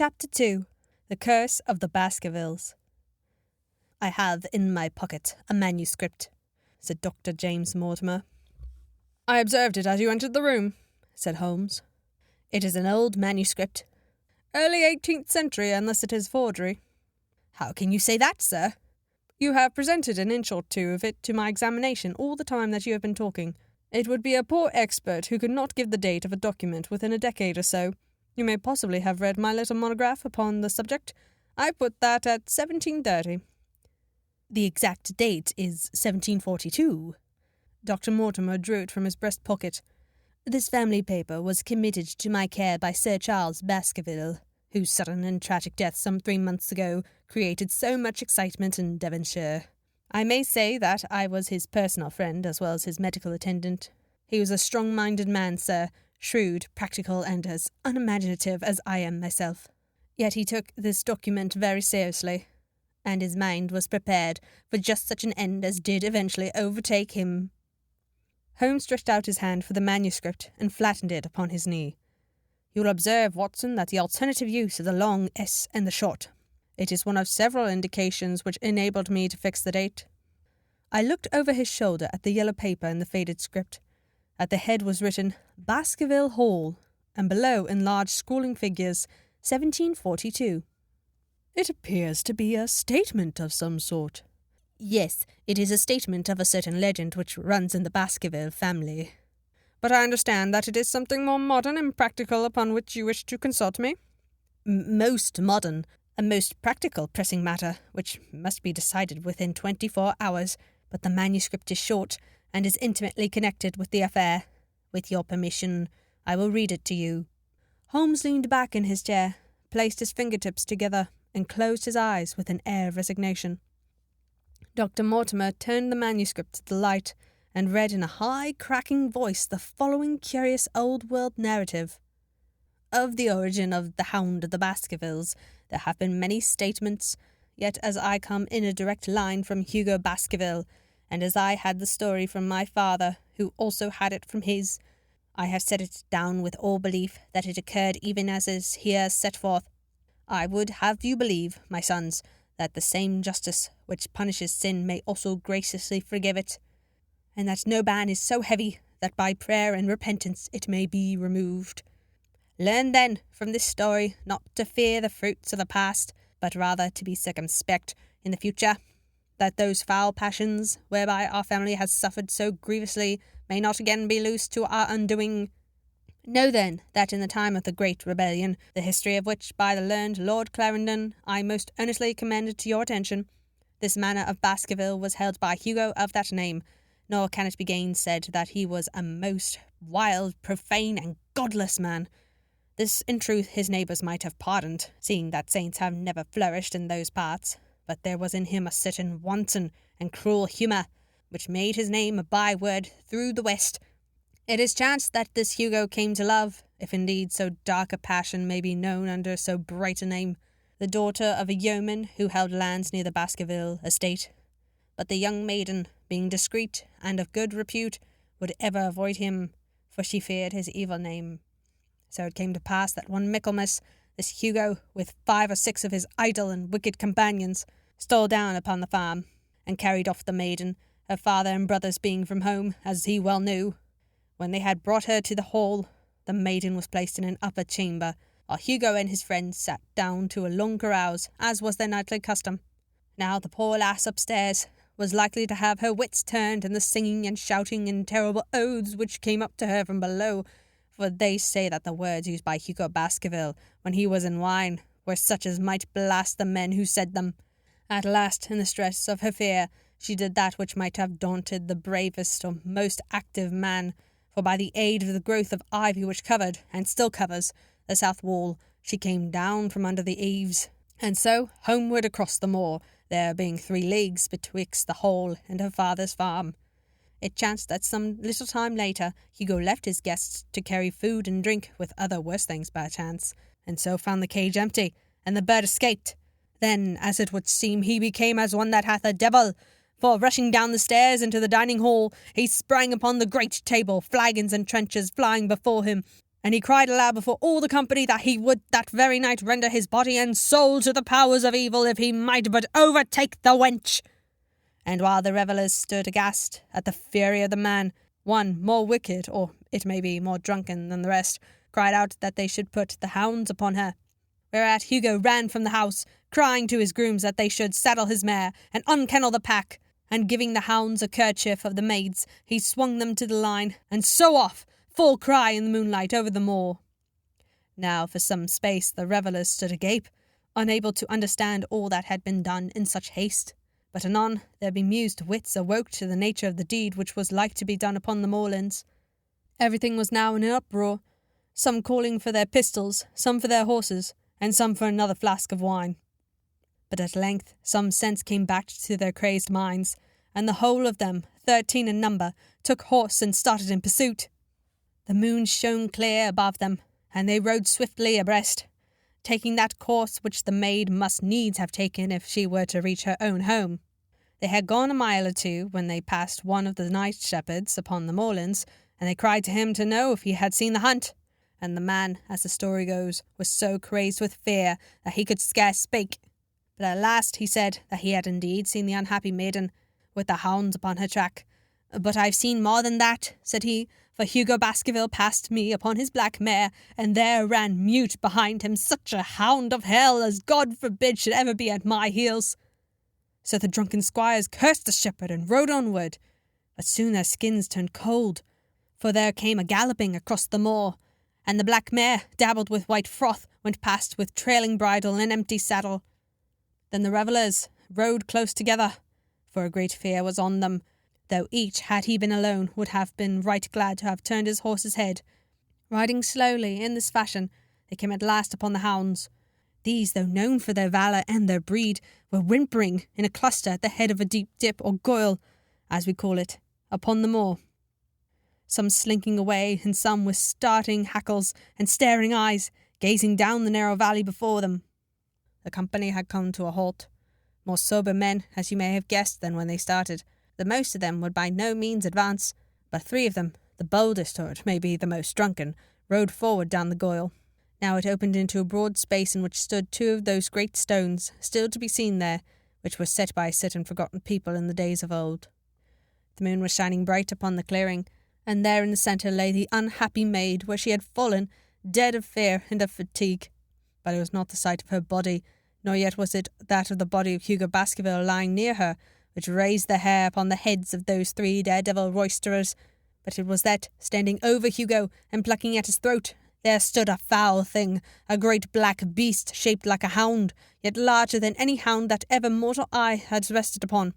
Chapter 2. The Curse of the Baskervilles. "I have in my pocket a manuscript," said Dr. James Mortimer. "I observed it as you entered the room," said Holmes. "It is an old manuscript. Early 18th century, unless it is forgery." "How can you say that, sir?" "You have presented an inch or two of it to my examination all the time that you have been talking. It would be a poor expert who could not give the date of a document within a decade or so. You may possibly have read my little monograph upon the subject. I put that at 1730. "The exact date is 1742. Dr. Mortimer drew it from his breast pocket. "This family paper was committed to my care by Sir Charles Baskerville, whose sudden and tragic death some 3 months ago created so much excitement in Devonshire. I may say that I was his personal friend as well as his medical attendant. He was a strong-minded man, sir, shrewd, practical, and as unimaginative as I am myself. Yet he took this document very seriously, and his mind was prepared for just such an end as did eventually overtake him." Holmes stretched out his hand for the manuscript and flattened it upon his knee. "You will observe, Watson, that the alternative use of the long S and the short. It is one of several indications which enabled me to fix the date." I looked over his shoulder at the yellow paper and the faded script. At the head was written Baskerville Hall, and below, in large scrawling figures, 1742. "It appears to be a statement of some sort." "Yes, it is a statement of a certain legend which runs in the Baskerville family." "But I understand that it is something more modern and practical upon which you wish to consult me?" "Most modern. A most practical pressing matter, which must be decided within 24 hours, but the manuscript is short, and is intimately connected with the affair. With your permission, I will read it to you." Holmes leaned back in his chair, placed his fingertips together, and closed his eyes with an air of resignation. Dr. Mortimer turned the manuscript to the light, and read in a high, cracking voice the following curious old-world narrative. "Of the origin of the Hound of the Baskervilles, there have been many statements, yet as I come in a direct line from Hugo Baskerville, and as I had the story from my father, who also had it from his, I have set it down with all belief that it occurred even as is here set forth. I would have you believe, my sons, that the same justice which punishes sin may also graciously forgive it, and that no ban is so heavy that by prayer and repentance it may be removed. Learn then from this story not to fear the fruits of the past, but rather to be circumspect in the future, that those foul passions whereby our family has suffered so grievously may not again be loosed to our undoing. Know then that in the time of the Great Rebellion, the history of which by the learned Lord Clarendon I most earnestly commended to your attention, this manor of Baskerville was held by Hugo of that name, nor can it be gainsaid that he was a most wild, profane, and godless man. This, in truth, his neighbours might have pardoned, seeing that saints have never flourished in those parts, but there was in him a certain wanton and cruel humour, which made his name a byword through the West. It is chanced that this Hugo came to love, if indeed so dark a passion may be known under so bright a name, the daughter of a yeoman who held lands near the Baskerville estate. But the young maiden, being discreet and of good repute, would ever avoid him, for she feared his evil name. So it came to pass that one Michaelmas, this Hugo, with 5 or 6 of his idle and wicked companions, stole down upon the farm, and carried off the maiden, her father and brothers being from home, as he well knew. When they had brought her to the hall, the maiden was placed in an upper chamber, while Hugo and his friends sat down to a long carouse, as was their nightly custom. Now the poor lass upstairs was likely to have her wits turned in the singing and shouting and terrible oaths which came up to her from below, for they say that the words used by Hugo Baskerville when he was in wine were such as might blast the men who said them. At last, in the stress of her fear, she did that which might have daunted the bravest or most active man, for by the aid of the growth of ivy which covered, and still covers, the south wall, she came down from under the eaves, and so homeward across the moor, there being 3 leagues betwixt the hall and her father's farm. It chanced that some little time later Hugo left his guests to carry food and drink with other worse things by chance, and so found the cage empty, and the bird escaped. Then, as it would seem, he became as one that hath a devil, for rushing down the stairs into the dining hall, he sprang upon the great table, flagons and trenchers flying before him, And he cried aloud before all the company that he would that very night render his body and soul to the powers of evil if he might but overtake the wench. And while the revellers stood aghast at the fury of the man, one more wicked, or it may be more drunken than the rest, cried out that they should put the hounds upon her. Whereat Hugo ran from the house, crying to his grooms that they should saddle his mare and unkennel the pack, and giving the hounds a kerchief of the maid's, he swung them to the line, and so off, full cry in the moonlight over the moor. Now for some space the revellers stood agape, unable to understand all that had been done in such haste. But anon their bemused wits awoke to the nature of the deed which was like to be done upon the moorlands. Everything was now in an uproar, some calling for their pistols, some for their horses, and some for another flask of wine. But at length some sense came back to their crazed minds, and the whole of them, 13 in number, took horse and started in pursuit. The moon shone clear above them, and they rode swiftly abreast, taking that course which the maid must needs have taken if she were to reach her own home. They had gone a mile or two when they passed one of the night shepherds upon the moorlands, and they cried to him to know if he had seen the hunt. And the man, as the story goes, was so crazed with fear that he could scarce speak. But at last he said that he had indeed seen the unhappy maiden, with the hounds upon her track. But I've seen more than that, said he, for Hugo Baskerville passed me upon his black mare, and there ran mute behind him such a hound of hell as God forbid should ever be at my heels. So the drunken squires cursed the shepherd and rode onward, but soon their skins turned cold, for there came a galloping across the moor, and the black mare, dabbled with white froth, went past with trailing bridle and empty saddle. Then the revellers rode close together, for a great fear was on them, though each, had he been alone, would have been right glad to have turned his horse's head. Riding slowly in this fashion, they came at last upon the hounds. These, though known for their valour and their breed, were whimpering in a cluster at the head of a deep dip or goyle, as we call it, upon the moor. Some slinking away, and some with starting hackles and staring eyes, gazing down the narrow valley before them. The company had come to a halt. More sober men, as you may have guessed, than when they started. The most of them would by no means advance, but 3 of them, the boldest, or it may be the most drunken, rode forward down the goyle. Now it opened into a broad space in which stood 2 of those great stones, still to be seen there, which were set by certain forgotten people in the days of old. The moon was shining bright upon the clearing, and there in the centre lay the unhappy maid where she had fallen, dead of fear and of fatigue. But it was not the sight of her body, nor yet was it that of the body of Hugo Baskerville lying near her, which raised the hair upon the heads of those 3 daredevil roisterers, but it was that, standing over Hugo and plucking at his throat, there stood a foul thing, a great black beast shaped like a hound, yet larger than any hound that ever mortal eye had rested upon.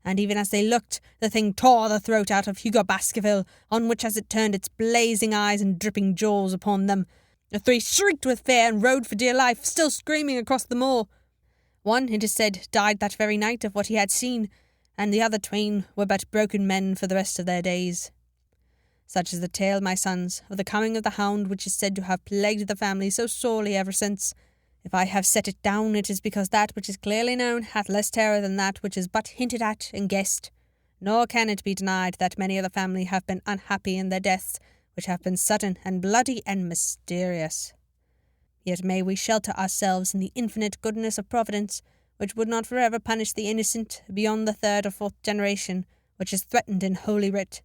And even as they looked, the thing tore the throat out of Hugo Baskerville, on which as it turned its blazing eyes and dripping jaws upon them, the 3 shrieked with fear and rode for dear life, still screaming across the moor. One, it is said, died that very night of what he had seen, and the other twain were but broken men for the rest of their days. Such is the tale, my sons, of the coming of the hound which is said to have plagued the family so sorely ever since. If I have set it down, it is because that which is clearly known hath less terror than that which is but hinted at and guessed. Nor can it be denied that many of the family have been unhappy in their deaths, which have been sudden and bloody and mysterious. Yet may we shelter ourselves in the infinite goodness of Providence, which would not forever punish the innocent beyond the 3rd or 4th generation, which is threatened in Holy Writ.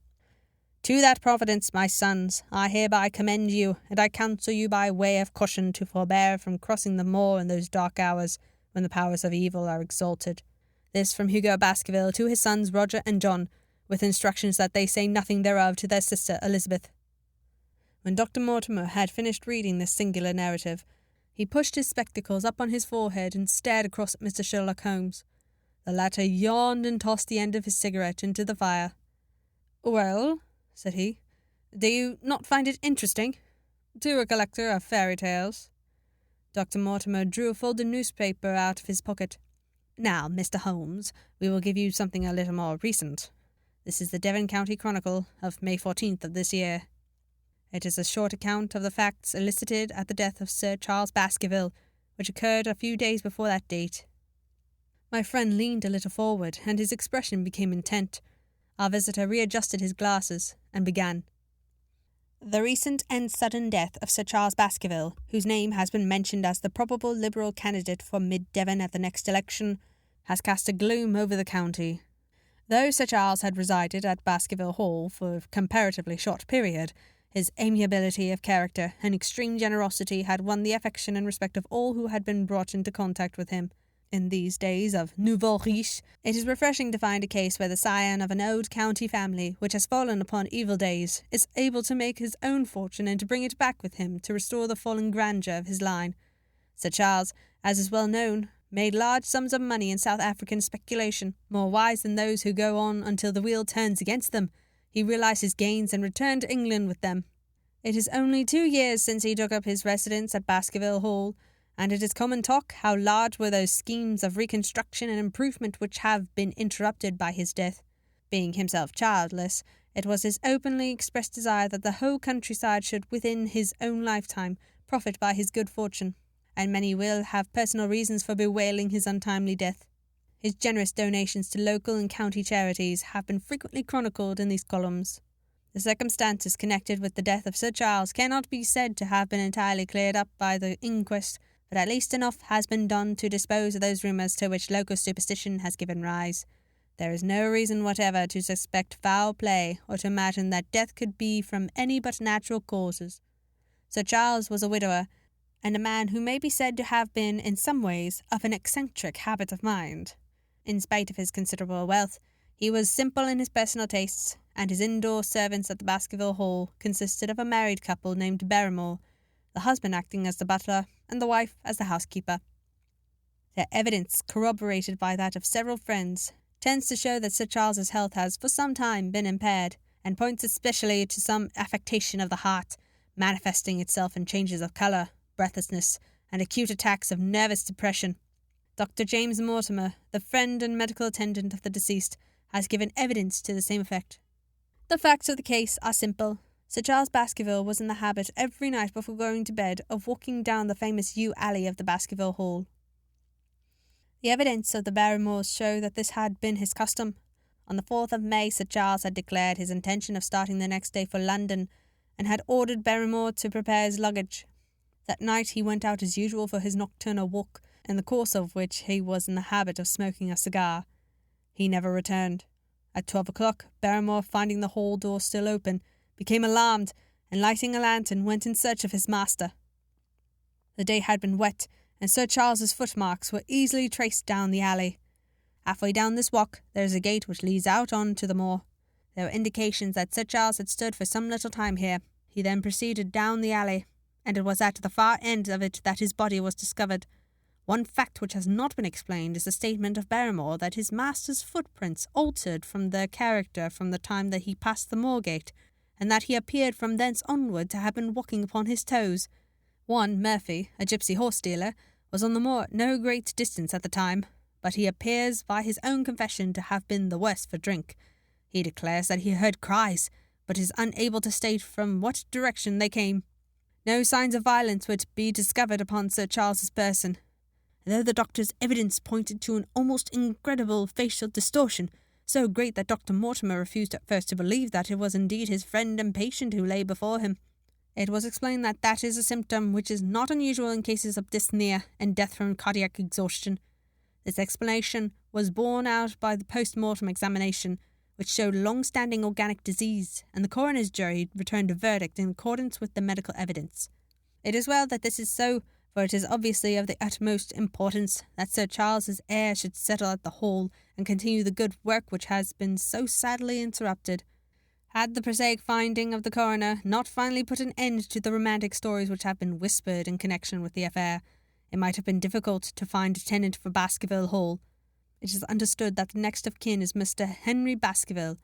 To that Providence, my sons, I hereby commend you, and I counsel you by way of caution to forbear from crossing the moor in those dark hours when the powers of evil are exalted. This from Hugo Baskerville to his sons Roger and John, with instructions that they say nothing thereof to their sister Elizabeth. When Dr. Mortimer had finished reading this singular narrative, he pushed his spectacles up on his forehead and stared across at Mr. Sherlock Holmes. The latter yawned and tossed the end of his cigarette into the fire. "Well," said he, "do you not find it interesting? To a collector of fairy tales." Dr. Mortimer drew a folded newspaper out of his pocket. "Now, Mr. Holmes, we will give you something a little more recent. This is the Devon County Chronicle of May 14th of this year. It is a short account of the facts elicited at the death of Sir Charles Baskerville, which occurred a few days before that date." My friend leaned a little forward, and his expression became intent. Our visitor readjusted his glasses, and began. The recent and sudden death of Sir Charles Baskerville, whose name has been mentioned as the probable Liberal candidate for Mid-Devon at the next election, has cast a gloom over the county. Though Sir Charles had resided at Baskerville Hall for a comparatively short period, his amiability of character and extreme generosity had won the affection and respect of all who had been brought into contact with him. In these days of nouveau riche, it is refreshing to find a case where the scion of an old county family, which has fallen upon evil days, is able to make his own fortune and to bring it back with him to restore the fallen grandeur of his line. Sir Charles, as is well known, made large sums of money in South African speculation. More wise than those who go on until the wheel turns against them, he realized his gains and returned to England with them. It is only 2 years since he took up his residence at Baskerville Hall, and it is common talk how large were those schemes of reconstruction and improvement which have been interrupted by his death. Being himself childless, it was his openly expressed desire that the whole countryside should, within his own lifetime, profit by his good fortune, and many will have personal reasons for bewailing his untimely death. His generous donations to local and county charities have been frequently chronicled in these columns. The circumstances connected with the death of Sir Charles cannot be said to have been entirely cleared up by the inquest, but at least enough has been done to dispose of those rumours to which local superstition has given rise. There is no reason whatever to suspect foul play or to imagine that death could be from any but natural causes. Sir Charles was a widower, and a man who may be said to have been, in some ways, of an eccentric habit of mind. In spite of his considerable wealth, he was simple in his personal tastes, and his indoor servants at the Baskerville Hall consisted of a married couple named Barrymore, the husband acting as the butler and the wife as the housekeeper. Their evidence, corroborated by that of several friends, tends to show that Sir Charles's health has for some time been impaired, and points especially to some affectation of the heart, manifesting itself in changes of colour, breathlessness, and acute attacks of nervous depression. Dr. James Mortimer, the friend and medical attendant of the deceased, has given evidence to the same effect. The facts of the case are simple. Sir Charles Baskerville was in the habit every night before going to bed of walking down the famous yew alley of the Baskerville Hall. The evidence of the Barrymores show that this had been his custom. On the 4th of May, Sir Charles had declared his intention of starting the next day for London, and had ordered Barrymore to prepare his luggage. That night he went out as usual for his nocturnal walk, in the course of which he was in the habit of smoking a cigar. He never returned. At 12 o'clock, Barrymore, finding the hall door still open, became alarmed, and lighting a lantern, went in search of his master. The day had been wet, and Sir Charles's footmarks were easily traced down the alley. Halfway down this walk, there is a gate which leads out on to the moor. There were indications that Sir Charles had stood for some little time here. He then proceeded down the alley, and it was at the far end of it that his body was discovered. One fact which has not been explained is the statement of Barrymore that his master's footprints altered from their character from the time that he passed the moor gate, and that he appeared from thence onward to have been walking upon his toes. One, Murphy, a gipsy horse-dealer, was on the moor at no great distance at the time, but he appears by his own confession to have been the worse for drink. He declares that he heard cries, but is unable to state from what direction they came. No signs of violence were to be discovered upon Sir Charles's person, though the doctor's evidence pointed to an almost incredible facial distortion, so great that Dr. Mortimer refused at first to believe that it was indeed his friend and patient who lay before him. It was explained that that is a symptom which is not unusual in cases of dyspnea and death from cardiac exhaustion. This explanation was borne out by the post-mortem examination, which showed long-standing organic disease, and the coroner's jury returned a verdict in accordance with the medical evidence. It is well that this is so, for it is obviously of the utmost importance that Sir Charles's heir should settle at the Hall and continue the good work which has been so sadly interrupted. Had the prosaic finding of the coroner not finally put an end to the romantic stories which have been whispered in connection with the affair, it might have been difficult to find a tenant for Baskerville Hall. It is understood that the next of kin is Mr. Henry Baskerville,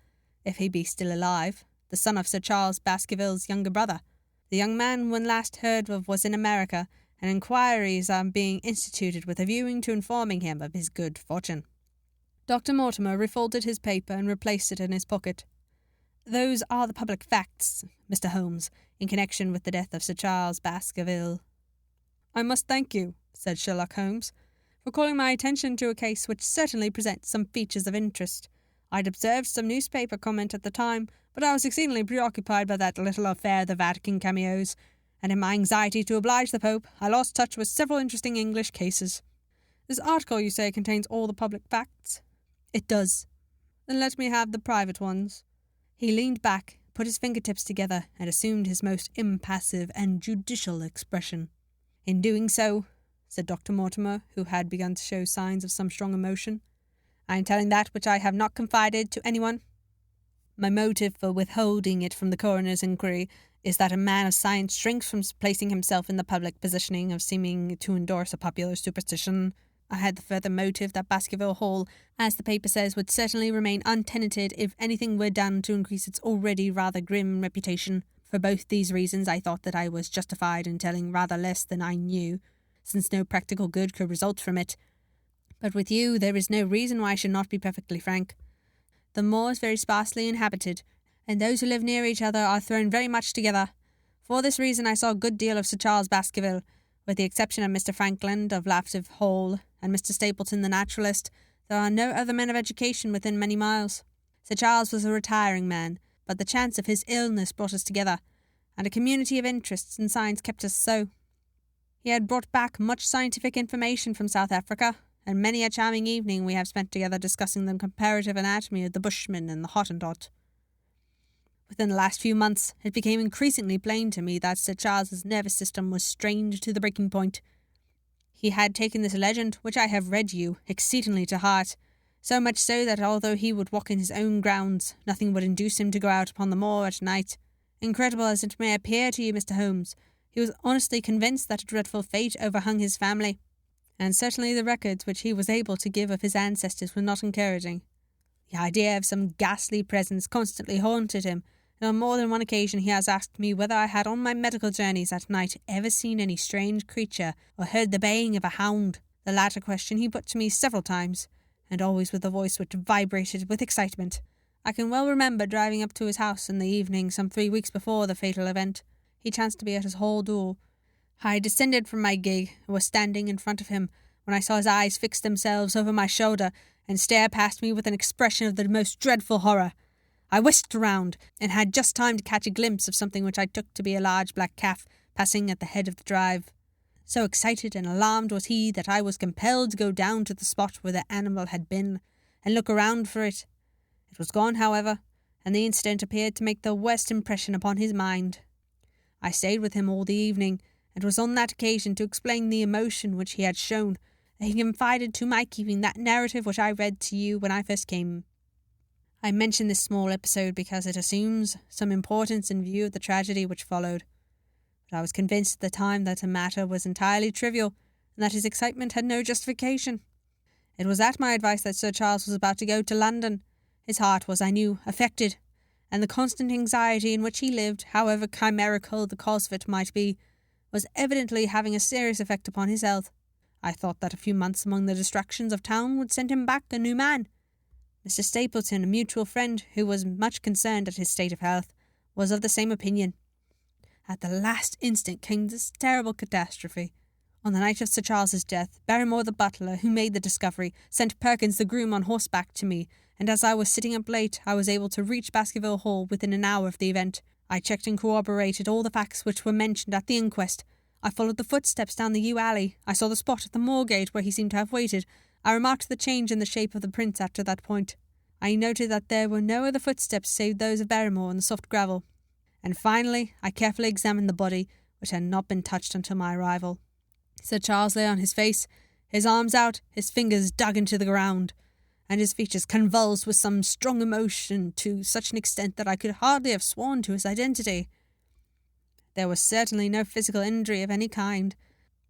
if he be still alive, the son of Sir Charles Baskerville's younger brother. The young man when last heard of was in America, and inquiries are being instituted with a view to informing him of his good fortune. Dr. Mortimer refolded his paper and replaced it in his pocket. Those are the public facts, Mr. Holmes, in connection with the death of Sir Charles Baskerville. I must thank you, said Sherlock Holmes, for calling my attention to a case which certainly presents some features of interest. I'd observed some newspaper comment at the time, but I was exceedingly preoccupied by that little affair, the Vatican cameos, and in my anxiety to oblige the Pope, I lost touch with several interesting English cases. This article, you say, contains all the public facts? It does. Then let me have the private ones. He leaned back, put his fingertips together, and assumed his most impassive and judicial expression. In doing so, said Dr. Mortimer, who had begun to show signs of some strong emotion, I am telling that which I have not confided to anyone. My motive for withholding it from the coroner's inquiry is that a man of science shrinks from placing himself in the public positioning of seeming to endorse a popular superstition. I had the further motive that Baskerville Hall, as the paper says, would certainly remain untenanted if anything were done to increase its already rather grim reputation. For both these reasons I thought that I was justified in telling rather less than I knew, since no practical good could result from it. But with you there is no reason why I should not be perfectly frank. The moor is very sparsely inhabited, and those who live near each other are thrown very much together. For this reason I saw a good deal of Sir Charles Baskerville. With the exception of Mr. Frankland of Laftive Hall and Mr. Stapleton the naturalist, there are no other men of education within many miles. Sir Charles was a retiring man, but the chance of his illness brought us together, and a community of interests in science kept us so. He had brought back much scientific information from South Africa, and many a charming evening we have spent together discussing the comparative anatomy of the Bushman and the Hottentot. Within the last few months, it became increasingly plain to me that Sir Charles's nervous system was strained to the breaking point. He had taken this legend, which I have read you, exceedingly to heart, so much so that although he would walk in his own grounds, nothing would induce him to go out upon the moor at night. Incredible as it may appear to you, Mr. Holmes, he was honestly convinced that a dreadful fate overhung his family, and certainly the records which he was able to give of his ancestors were not encouraging. The idea of some ghastly presence constantly haunted him, and on more than one occasion he has asked me whether I had on my medical journeys at night ever seen any strange creature or heard the baying of a hound. The latter question he put to me several times, and always with a voice which vibrated with excitement. I can well remember driving up to his house in the evening some 3 weeks before the fatal event. He chanced to be at his hall door. I descended from my gig and was standing in front of him when I saw his eyes fix themselves over my shoulder and stare past me with an expression of the most dreadful horror. I whisked round, and had just time to catch a glimpse of something which I took to be a large black calf passing at the head of the drive. So excited and alarmed was he that I was compelled to go down to the spot where the animal had been, and look around for it. It was gone, however, and the incident appeared to make the worst impression upon his mind. I stayed with him all the evening, and was on that occasion to explain the emotion which he had shown, that he confided to my keeping that narrative which I read to you when I first came. I mention this small episode because it assumes some importance in view of the tragedy which followed. But I was convinced at the time that the matter was entirely trivial, and that his excitement had no justification. It was at my advice that Sir Charles was about to go to London. His heart was, I knew, affected, and the constant anxiety in which he lived, however chimerical the cause of it might be, was evidently having a serious effect upon his health. I thought that a few months among the distractions of town would send him back a new man. Mr. Stapleton, a mutual friend who was much concerned at his state of health, was of the same opinion. At the last instant came this terrible catastrophe. On the night of Sir Charles's death, Barrymore the butler, who made the discovery, sent Perkins the groom on horseback to me, and as I was sitting up late, I was able to reach Baskerville Hall within an hour of the event. I checked and corroborated all the facts which were mentioned at the inquest. I followed the footsteps down the yew alley. I saw the spot at the moor gate where he seemed to have waited. I remarked the change in the shape of the prints after that point. I noted that there were no other footsteps save those of Barrymore on the soft gravel. And finally, I carefully examined the body, which had not been touched until my arrival. Sir Charles lay on his face, his arms out, his fingers dug into the ground, and his features convulsed with some strong emotion to such an extent that I could hardly have sworn to his identity. There was certainly no physical injury of any kind,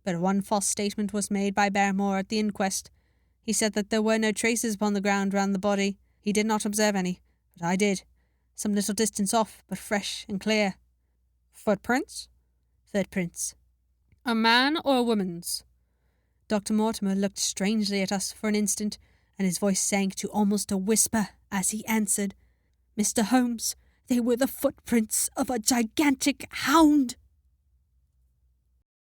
but one false statement was made by Barrymore at the inquest. He said that there were no traces upon the ground round the body. He did not observe any, but I did, some little distance off, but fresh and clear. Footprints? Footprints. A man or a woman's? Dr. Mortimer looked strangely at us for an instant, and his voice sank to almost a whisper as he answered, "Mr. Holmes, they were the footprints of a gigantic hound."